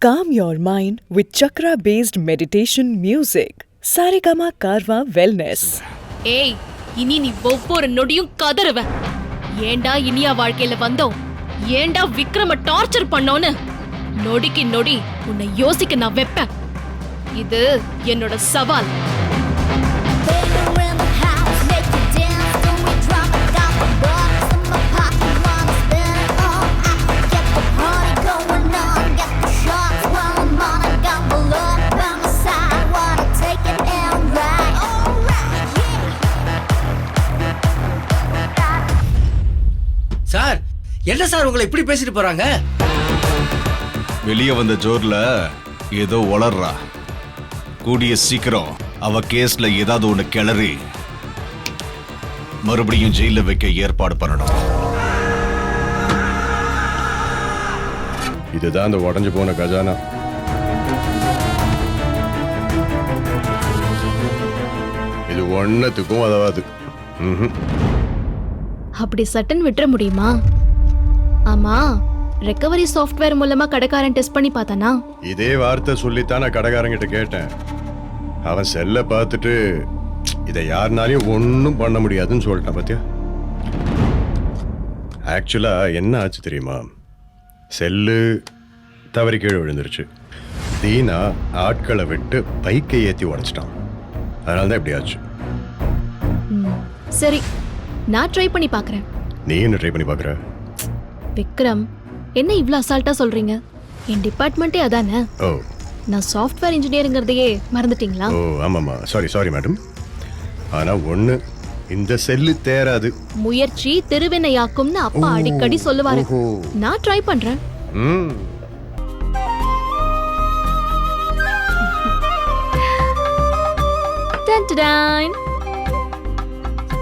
Calm your mind with chakra-based meditation music. Saregama Karwa Wellness. ஏய், இனி நீ ஒவ்வொரு நொடியும் கதறுவ. ஏண்டா இனியா வாழ்க்கையில வந்தோம், ஏண்டா விக்ரம டார்ச்சர் பண்ணோன்னு நொடிக்கு நொடி உன்னை யோசிக்க நான் வைப்பேன். இது என்னோட சவால். சார், என்ன சார் உங்களை இப்படி பேசிட்டு போறாங்க? வெளியே வந்த ஜோர்ல ஏதோ வளர்றா. கூடிய சீக்கிரம் அவ கேஸ்ல ஏதாவது ஒண்ணு கிளறி மறுபடியும் ஜெயில வைக்க ஏற்பாடு பண்ணணும். இதுதான் அந்த உடஞ்சு போன கஜானா. இது ஒன்னத்துக்கும் உதவாது. அப்படி சட்டன் விட்டுற முடியுமா? ஆமா, ரெக்கவரி சாஃப்ட்வேர் மூலமா கடைக்காரன் டெஸ்ட் பண்ணி பார்த்தானா? இதே வார்த்தை சொல்லித்தான் நான் கடைக்காரங்கிட்ட கேட்டேன். அவன் செல்ல பார்த்துட்டு இதை யாருனாலையும் ஒன்றும் பண்ண முடியாதுன்னு சொல்லிட்டான். பாத்தியா, ஆக்சுவலா என்ன ஆச்சு தெரியுமா? செல்லு தவறி கீழே விழுந்துருச்சு. தீனா ஆட்களை விட்டு பைக்கை ஏற்றி உடைச்சிட்டான். அதனால தான் இப்படி ஆச்சு. சரி, நான் ட்ரை பண்ணி பார்க்கறேன். நீ என்ன ட்ரை பண்ணி பார்க்குற? விக்ரம், என்ன இவ்ளோ அசால்ட்டா சொல்றீங்க? என் டிபார்ட்மெண்ட்டே அதானே. ஓ, நான் சாஃப்ட்வேர் இன்ஜினியருங்கிறதையே மறந்துட்டீங்களா? ஓ ஆமாம்மா, சாரி மேடம். ஆனால் ஒன்று, இந்த செல்லு தேராது. முயற்சி திருவினையாக்கும்னு அப்பா அடிக்கடி சொல்லுவாரு. நான் ட்ரை பண்றேன்.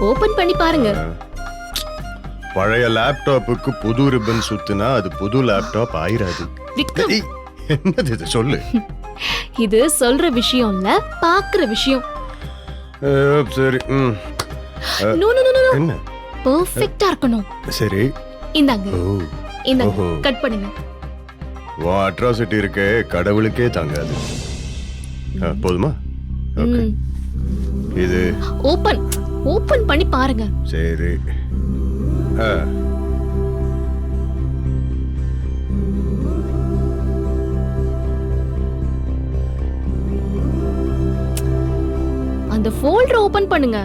ஓபன் பண்ணி பாருங்க. பழைய லேப்டாப்புக்கு புது ரிப்பன் சுத்துனா அது புது லேப்டாப் ஆயிராது. விக்ரம், என்னது இது? சொல்லு. இது சொல்ற விஷயம் இல்ல, பாக்குற விஷயம். சரி. No no no no. என்ன? பெர்ஃபெக்ட்டா இருக்கணும். சரி, இந்தாங்க. ஓ இந்தாங்க, கட் பண்ணுங்க. வா, அட்ராசிட்டி இருக்கே, கடவுளுக்கே தாங்காது. போதுமா? ஓகே. இது ஓபன் பண்ணி பாருங்க. சரி. அந்த ஃபோல்டர் ஓபன் பண்ணுங்க.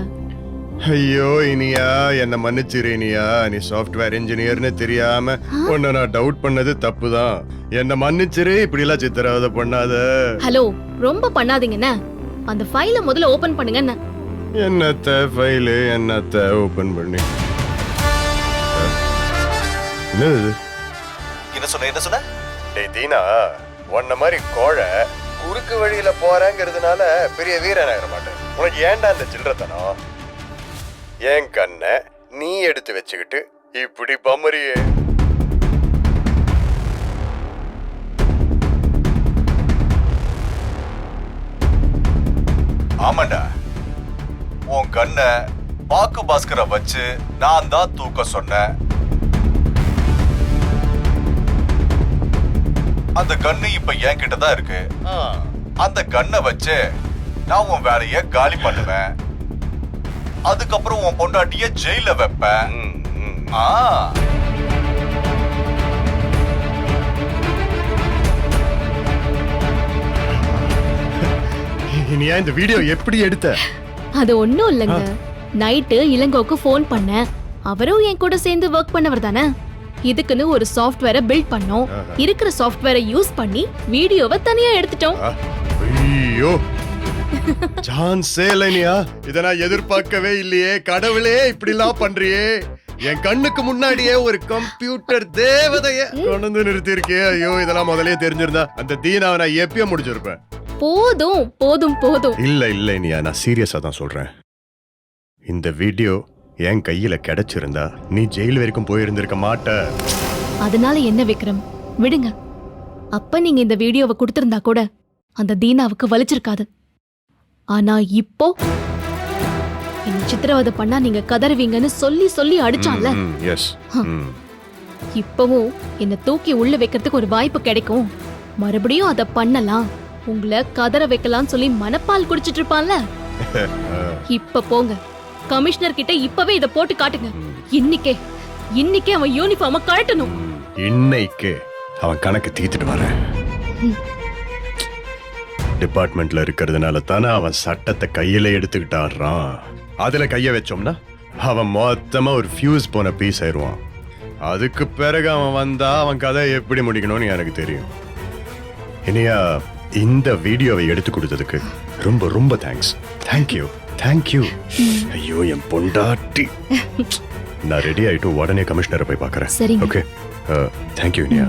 ஐயோ இனியா, என்ன மன்னிச்சிரு இனியா. நீ சாஃப்ட்வேர் இன்ஜினியர்னு தெரியாம உன்னை நான் டவுட் பண்ணது தப்புதான். என்ன மன்னிச்சிரு. இப்படி எல்லாம் சித்திரவதை பண்ணாத. ஹலோ, ரொம்ப பண்ணாதீங்கண்ணே. அந்த ஃபைலை முதல்ல ஓபன் பண்ணுங்க. என்னத்த ஃபைலு, என்னத்த ஓபன் பண்ணி? என்னது? என்ன சொன்ன? டேய் தீனா, உன்ன மாதிரி கோழை குறுக்கு வழியில போறேங்கிறதுனால பெரிய வீரன் ஆகிட மாட்டேன். உனக்கு ஏன்டா அந்த சில்லறத்தனம்? என் கண்ணை நீ எடுத்து வச்சுக்கிட்டு இப்படி பம்மறியே. ஆமாண்டா, உன் கண்ணை பாக்கு பாஸ்கரை வச்சு நான் தான் தூக்க சொன்னேன். அந்த கண்ணு இப்ப என் கிட்ட தான் இருக்கு. அந்த கண்ணை வச்சு நான் உன் வேலைய காலி பண்ணுவேன். அதுக்கப்புறம் உன் பொண்டாட்டிய ஜெயில வைப்பேன். இனியா, இந்த வீடியோ எப்படி எடுத்த? அது ஒண்ணும் இல்லைங்க. நைட்டு இளங்கோக்கு போன் பண்ணேன். அவரும் என் கூட சேர்ந்து ஒர்க் பண்ணவர் தானே. இதுக்குன்னு ஒரு சாஃப்ட்வேரை பில்ட் பண்ணோம். இருக்கிற சாஃப்ட்வேரை யூஸ் பண்ணி வீடியோவை தனியா எடுத்துட்டோம். ஐயோ, சான்ஸே இல்லையா. இத நான் எதிர்பார்க்கவே இல்லையே. கடவுளே, இப்படி எல்லாம் பண்றியே. என் கண்ணுக்கு முன்னாடியே ஒரு கம்ப்யூட்டர் தேவதைய கொண்டு நிறுத்தி இருக்கே. ஐயோ, இதெல்லாம் முதலே தெரிஞ்சிருந்தா அந்த தீனாவை நான் எப்பயும் முடிச்சிருப்பேன். போதும் போதும் போதும். இல்ல இனியா, நான் சீரியஸா தான் சொல்றேன். இந்த வீடியோ என் கையில கிடைச்சிருந்தா நீ ஜெயில் வரைக்கும் போயிருந்திருக்க மாட்ட. அதனால என்ன விக்ரம், விடுங்க. அப்ப நீங்க இந்த வீடியோவை கொடுத்திருந்தா கூட அந்த தீனாவுக்கு வலிச்சிருக்காது. ஆனா இப்போ என்ன சித்திரவதை பண்ணா நீங்க கதறுவீங்கன்னு சொல்லி சொல்லி அடிச்சான்ல. எஸ். இப்பவும் என்ன தூக்கி உள்ள வைக்கிறதுக்கு ஒரு வாய்ப்பு கிடைக்கும். மறுபடியும் அத பண்ணலாம், உங்களை கதற வைக்கலாம்னு சொல்லி மனப்பால் குடிச்சிட்டு இருப்பான்ல, இப்ப போங்க கமிஷனர் கிட்ட இப்பவே இத போட்டு காட்டுங்க. இன்னைக்கே அவன் யூனிஃபார்ம கழட்டணும். இன்னைக்கு அவன் கணக்கு தீத்துட்டு வரேன். டிபார்ட்மெண்ட்ல இருக்கிறதுனால தானே அவன் சட்டத்தை கையில எடுத்துக்கிட்டாடுறான். அதுல கைய வச்சோம்னா அவன் மொத்தமா ஒரு ஃபியூஸ் போன பீஸ் ஆயிடுவான். அதுக்கு பிறகு அவன் வந்தா அவன் கதை எப்படி முடிக்கணும்னு எனக்கு தெரியும். இனியா, இந்த வீடியோவை எடுத்து கொடுத்ததுக்கு ரொம்ப ரொம்ப தேங்க்ஸ். தேங்க்யூ. ஐயோ என் பொண்டாட்டி. நான் ரெடி ஆயிட்டு உடனே கமிஷனரை போய் பார்க்கறேன். சரிங்க. Okay, thank you Iniya.